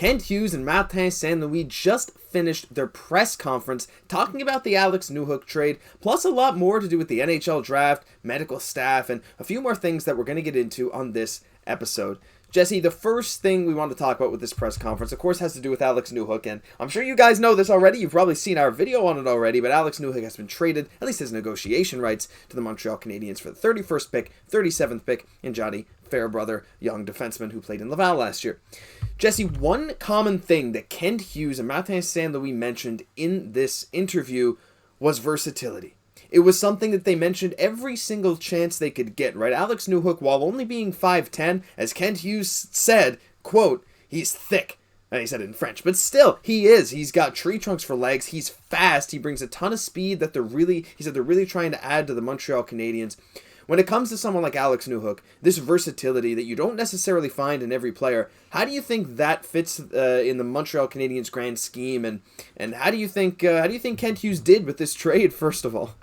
Kent Hughes and Martin St. Louis just finished their press conference talking about the Alex Newhook trade, plus a lot more to do with the NHL draft, medical staff, and a few more things that we're going to get into on this episode. Jesse, the first thing we want to talk about with this press conference, of course, has to do with Alex Newhook, and I'm sure you guys know this already. You've probably seen our video on it already, but Alex Newhook has been traded, at least his negotiation rights, to the Montreal Canadiens for the 31st pick, 37th pick, and Johnny Fairbrother, young defenseman who played in Laval last year. Jesse, one common thing that Kent Hughes and Martin St. Louis mentioned in this interview was versatility. It was something that they mentioned every single chance they could get, right? Alex Newhook, while only being 5'10", as Kent Hughes said, quote, he's thick. And he said it in French, but still, he is. He's got tree trunks for legs. He's fast. He brings a ton of speed that they're really trying to add to the Montreal Canadiens. When it comes to someone like Alex Newhook, this versatility that you don't necessarily find in every player, how do you think that fits in the Montreal Canadiens' grand scheme? And how do you think Kent Hughes did with this trade, first of all?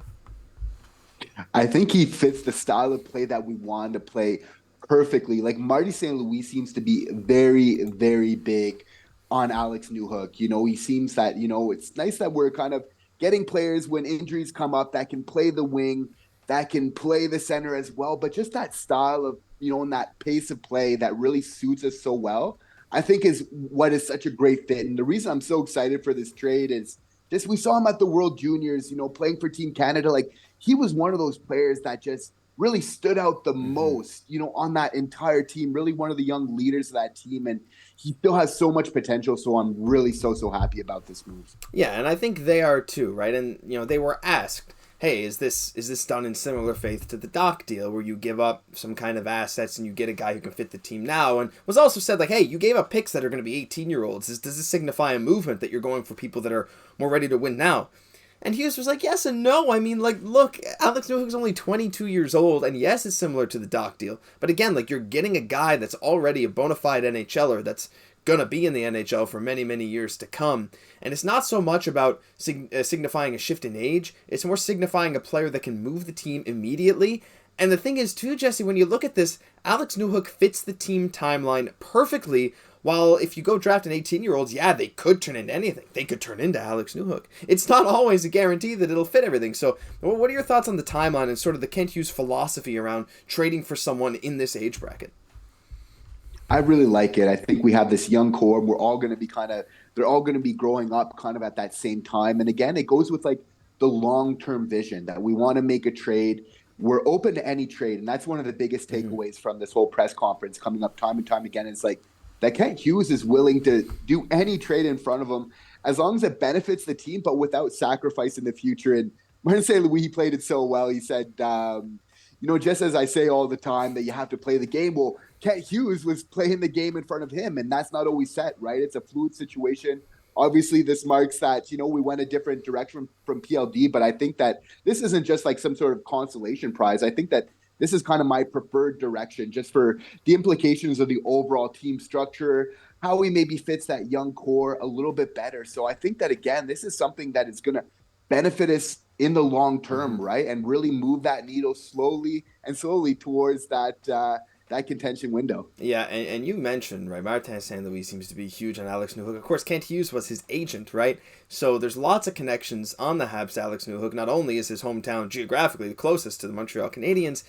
I think he fits the style of play that we wanted to play perfectly. Like, Marty St. Louis seems to be very, very big on Alex Newhook. You know, he seems that, you know, it's nice that we're kind of getting players when injuries come up that can play the wing, that can play the center as well. But just that style of, you know, and that pace of play that really suits us so well, I think is what is such a great fit. And the reason I'm so excited for this trade is just we saw him at the World Juniors, you know, playing for Team Canada. Like, he was one of those players that just really stood out the most, you know, on that entire team, really one of the young leaders of that team. And he still has so much potential. So I'm really so happy about this move. Yeah, and I think they are too, right? And, you know, they were asked, hey, is this done in similar faith to the Dach deal where you give up some kind of assets and you get a guy who can fit the team now? And was also said, like, hey, you gave up picks that are going to be 18-year-olds. Does this signify a movement that you're going for people that are more ready to win now? And Hughes was like, yes and no. I mean, like, look, Alex Newhook's only 22 years old, and yes, it's similar to the Dach deal. But again, like, you're getting a guy that's already a bona fide NHLer that's going to be in the NHL for many, many years to come. And it's not so much about signifying a shift in age. It's more signifying a player that can move the team immediately. And the thing is, too, Jesse, when you look at this, Alex Newhook fits the team timeline perfectly. While if you go draft an 18-year-old, yeah, they could turn into anything. They could turn into Alex Newhook. It's not always a guarantee that it'll fit everything. So what are your thoughts on the timeline and sort of the Kent Hughes philosophy around trading for someone in this age bracket? I really like it. I think we have this young core. We're all going to be they're all going to be growing up kind of at that same time. And again, it goes with like the long-term vision that we want to make a trade. We're open to any trade. And that's one of the biggest takeaways from this whole press conference coming up time and time again. It's like, that Kent Hughes is willing to do any trade in front of him as long as it benefits the team, but without sacrificing the future. And Martin St. Louis, he played it so well. He said, you know, just as I say all the time that you have to play the game. Well, Kent Hughes was playing the game in front of him, and that's not always set, right? It's a fluid situation. Obviously, this marks that, you know, we went a different direction from PLD, but I think that this isn't just like some sort of consolation prize. I think that this is kind of my preferred direction just for the implications of the overall team structure, how he maybe fits that young core a little bit better. So I think that, again, this is something that is going to benefit us in the long term, right? And really move that needle slowly towards that contention window. Yeah, and you mentioned, right, Martin St. Louis seems to be huge on Alex Newhook. Of course, Kent Hughes was his agent, right? So there's lots of connections on the Habs to Alex Newhook. Not only is his hometown geographically the closest to the Montreal Canadiens,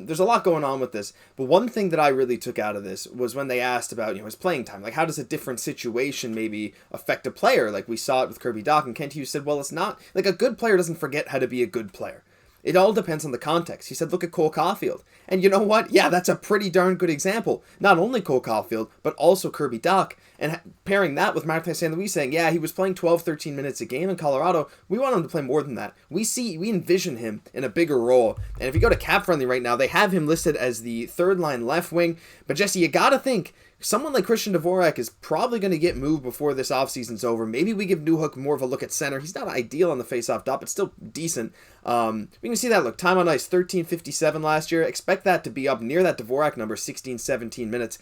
there's a lot going on with this. But one thing that I really took out of this was when they asked about, you know, his playing time. Like, how does a different situation maybe affect a player? Like, we saw it with Kirby Dach, and Kent Hughes said, well, it's not, like, a good player doesn't forget how to be a good player. It all depends on the context. He said, look at Cole Caufield. And you know what? Yeah, that's a pretty darn good example. Not only Cole Caufield, but also Kirby Dach. And pairing that with Martin St. Louis saying, yeah, he was playing 12, 13 minutes a game in Colorado. We want him to play more than that. We envision him in a bigger role. And if you go to Cap Friendly right now, they have him listed as the third line left wing. But Jesse, you got to think, someone like Christian Dvorak is probably going to get moved before this offseason's over. Maybe we give Newhook more of a look at center. He's not ideal on the faceoff dot, but still decent. We can see that. Look, time on ice, 13:57 last year. Expect that to be up near that Dvorak number, 16, 17 minutes.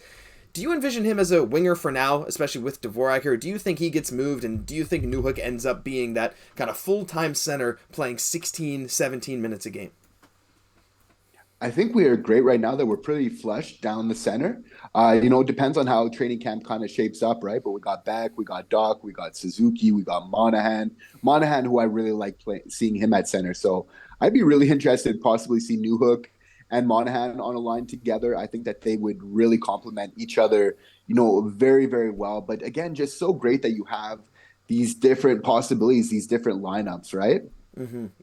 Do you envision him as a winger for now, especially with Dvorak here? Do you think he gets moved, and do you think Newhook ends up being that kind of full-time center playing 16, 17 minutes a game? I think we are great right now that we're pretty flush down the center. It depends on how training camp kind of shapes up, right? But we got Beck, we got Dach, we got Suzuki, we got Monahan. Monahan, who I really like seeing him at center. So I'd be really interested possibly see Newhook and Monahan on a line together. I think that they would really complement each other, very, very well. But again, just so great that you have these different possibilities, these different lineups, right?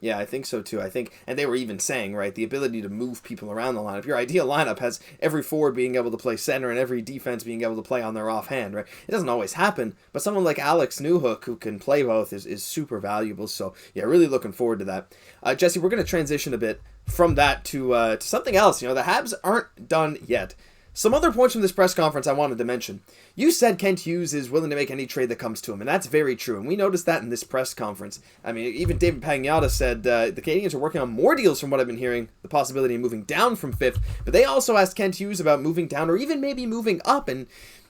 Yeah, I think so too. I think, and they were even saying, right, the ability to move people around the lineup. Your ideal lineup has every forward being able to play center and every defense being able to play on their offhand, right? It doesn't always happen, but someone like Alex Newhook who can play both is super valuable. So yeah, really looking forward to that. Jesse, we're going to transition a bit from that to something else. The Habs aren't done yet. Some other points from this press conference I wanted to mention. You said Kent Hughes is willing to make any trade that comes to him, and that's very true, and we noticed that in this press conference. I mean, even David Pagnotta said the Canadiens are working on more deals from what I've been hearing, the possibility of moving down from 5th, but they also asked Kent Hughes about moving down or even maybe moving up, and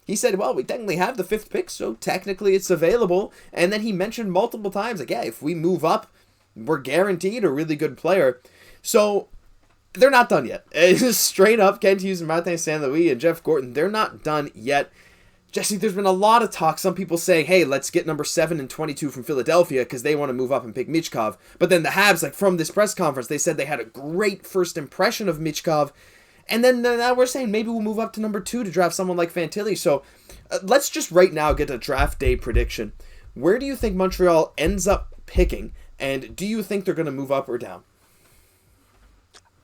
he said, well, we technically have the 5th pick, so technically it's available, and then he mentioned multiple times, like, yeah, if we move up, we're guaranteed a really good player. So they're not done yet. It's straight up, Kent Hughes and Martin St. Louis and Jeff Gorton, they're not done yet. Jesse, there's been a lot of talk. Some people say, hey, let's get number 7 and 22 from Philadelphia because they want to move up and pick Michkov. But then the Habs, like from this press conference, they said they had a great first impression of Michkov. And then now we're saying maybe we'll move up to number 2 to draft someone like Fantilli. So let's just right now get a draft day prediction. Where do you think Montreal ends up picking? And do you think they're going to move up or down?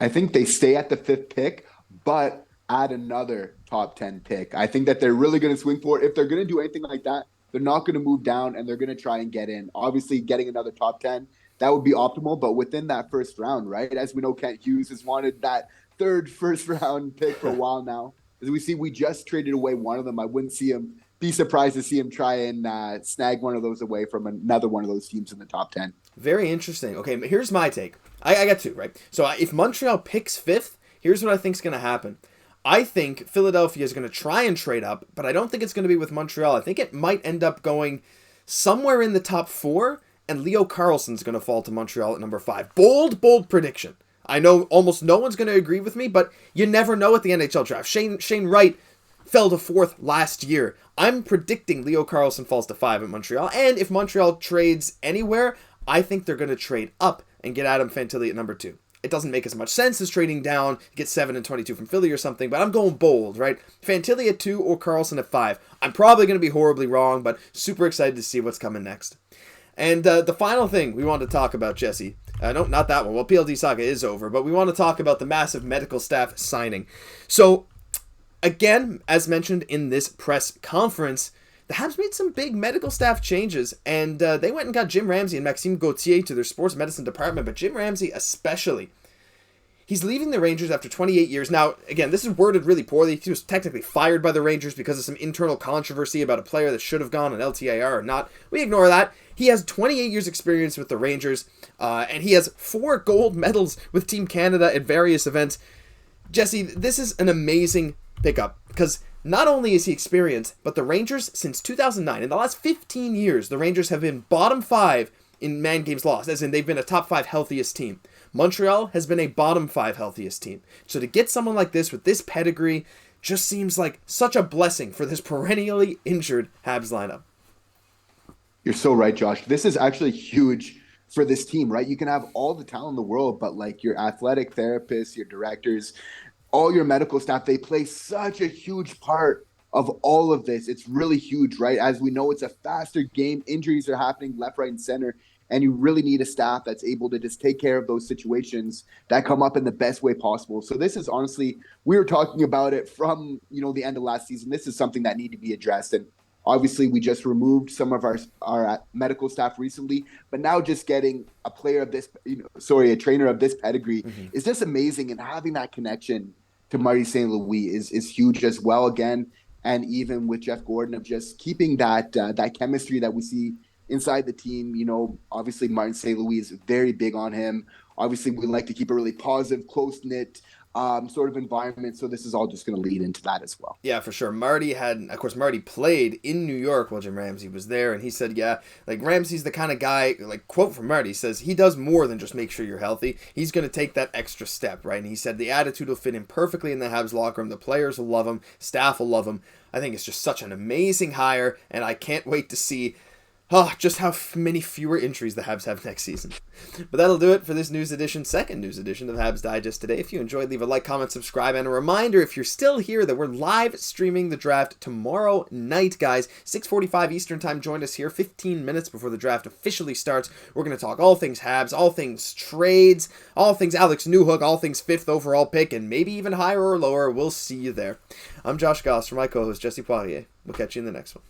I think they stay at the 5th pick, but add another top 10 pick. I think that they're really going to swing for it. If they're going to do anything like that, they're not going to move down and they're going to try and get in. Obviously, getting another top 10, that would be optimal, but within that first round, right? As we know, Kent Hughes has wanted that 3rd first-round pick for a while now. As we see, we just traded away one of them. I wouldn't be surprised to see him try and snag one of those away from another one of those teams in the top 10. Very interesting. Okay, here's my take. I got 2, right? So if Montreal picks 5th, here's what I think is going to happen. I think Philadelphia is going to try and trade up, but I don't think it's going to be with Montreal. I think it might end up going somewhere in the top 4, and Leo Carlsson's going to fall to Montreal at number 5. Bold prediction. I know almost no one's going to agree with me, but you never know at the NHL draft. Shane Wright fell to 4th last year. I'm predicting Leo Carlsson falls to 5 at Montreal, and if Montreal trades anywhere, I think they're going to trade up and get Adam Fantilli at number 2. It doesn't make as much sense as trading down, get 7 and 22 from Philly or something, but I'm going bold, right? Fantilli at 2 or Carlsson at 5. I'm probably going to be horribly wrong, but super excited to see what's coming next. And the final thing we want to talk about, Jesse, no, not that one. Well, PLD saga is over, but we want to talk about the massive medical staff signing. So, again, as mentioned in this press conference, the Habs made some big medical staff changes, and they went and got Jim Ramsey and Maxime Gauthier to their sports medicine department, but Jim Ramsey especially. He's leaving the Rangers after 28 years. Now, again, this is worded really poorly. He was technically fired by the Rangers because of some internal controversy about a player that should have gone on LTIR or not. We ignore that. He has 28 years experience with the Rangers, and he has 4 gold medals with Team Canada at various events. Jesse, this is an amazing pickup because not only is he experienced, but the Rangers, since 2009, in the last 15 years, the Rangers have been bottom 5 in man games lost, as in they've been a top 5 healthiest team. Montreal has been a bottom 5 healthiest team. So to get someone like this with this pedigree just seems like such a blessing for this perennially injured Habs lineup. You're so right, Josh. This is actually huge for this team, right? You can have all the talent in the world, but like your athletic therapists, your directors, all your medical staff, they play such a huge part of all of this. It's really huge, right? As we know, it's a faster game. Injuries are happening left, right, and center. And you really need a staff that's able to just take care of those situations that come up in the best way possible. So this is honestly, we were talking about it from, the end of last season. This is something that need to be addressed. And obviously we just removed some of our medical staff recently, but now just getting a player of this, a trainer of this pedigree is just amazing. And having that connection to Marty St. Louis is huge as well again. And even with Jeff Gorton of just keeping that chemistry that we see inside the team, obviously Martin St. Louis is very big on him. Obviously, we like to keep a really positive, close-knit sort of environment. So this is all just going to lead into that as well. Yeah, for sure. Marty played in New York while Jim Ramsey was there, and he said, yeah, like Ramsey's the kind of guy, like quote from Marty, says he does more than just make sure you're healthy. He's going to take that extra step, right? And he said the attitude will fit in perfectly in the Habs locker room. The players will love him. Staff will love him. I think it's just such an amazing hire, and I can't wait to see just how many fewer injuries the Habs have next season. But that'll do it for this second news edition of Habs Digest today. If you enjoyed, leave a like, comment, subscribe, and a reminder, if you're still here, that we're live streaming the draft tomorrow night, guys. 6:45 Eastern Time. Join us here 15 minutes before the draft officially starts. We're going to talk all things Habs, all things trades, all things Alex Newhook, all things 5th overall pick, and maybe even higher or lower. We'll see you there. I'm Josh Gosse for my co-host Jesse Poirier. We'll catch you in the next one.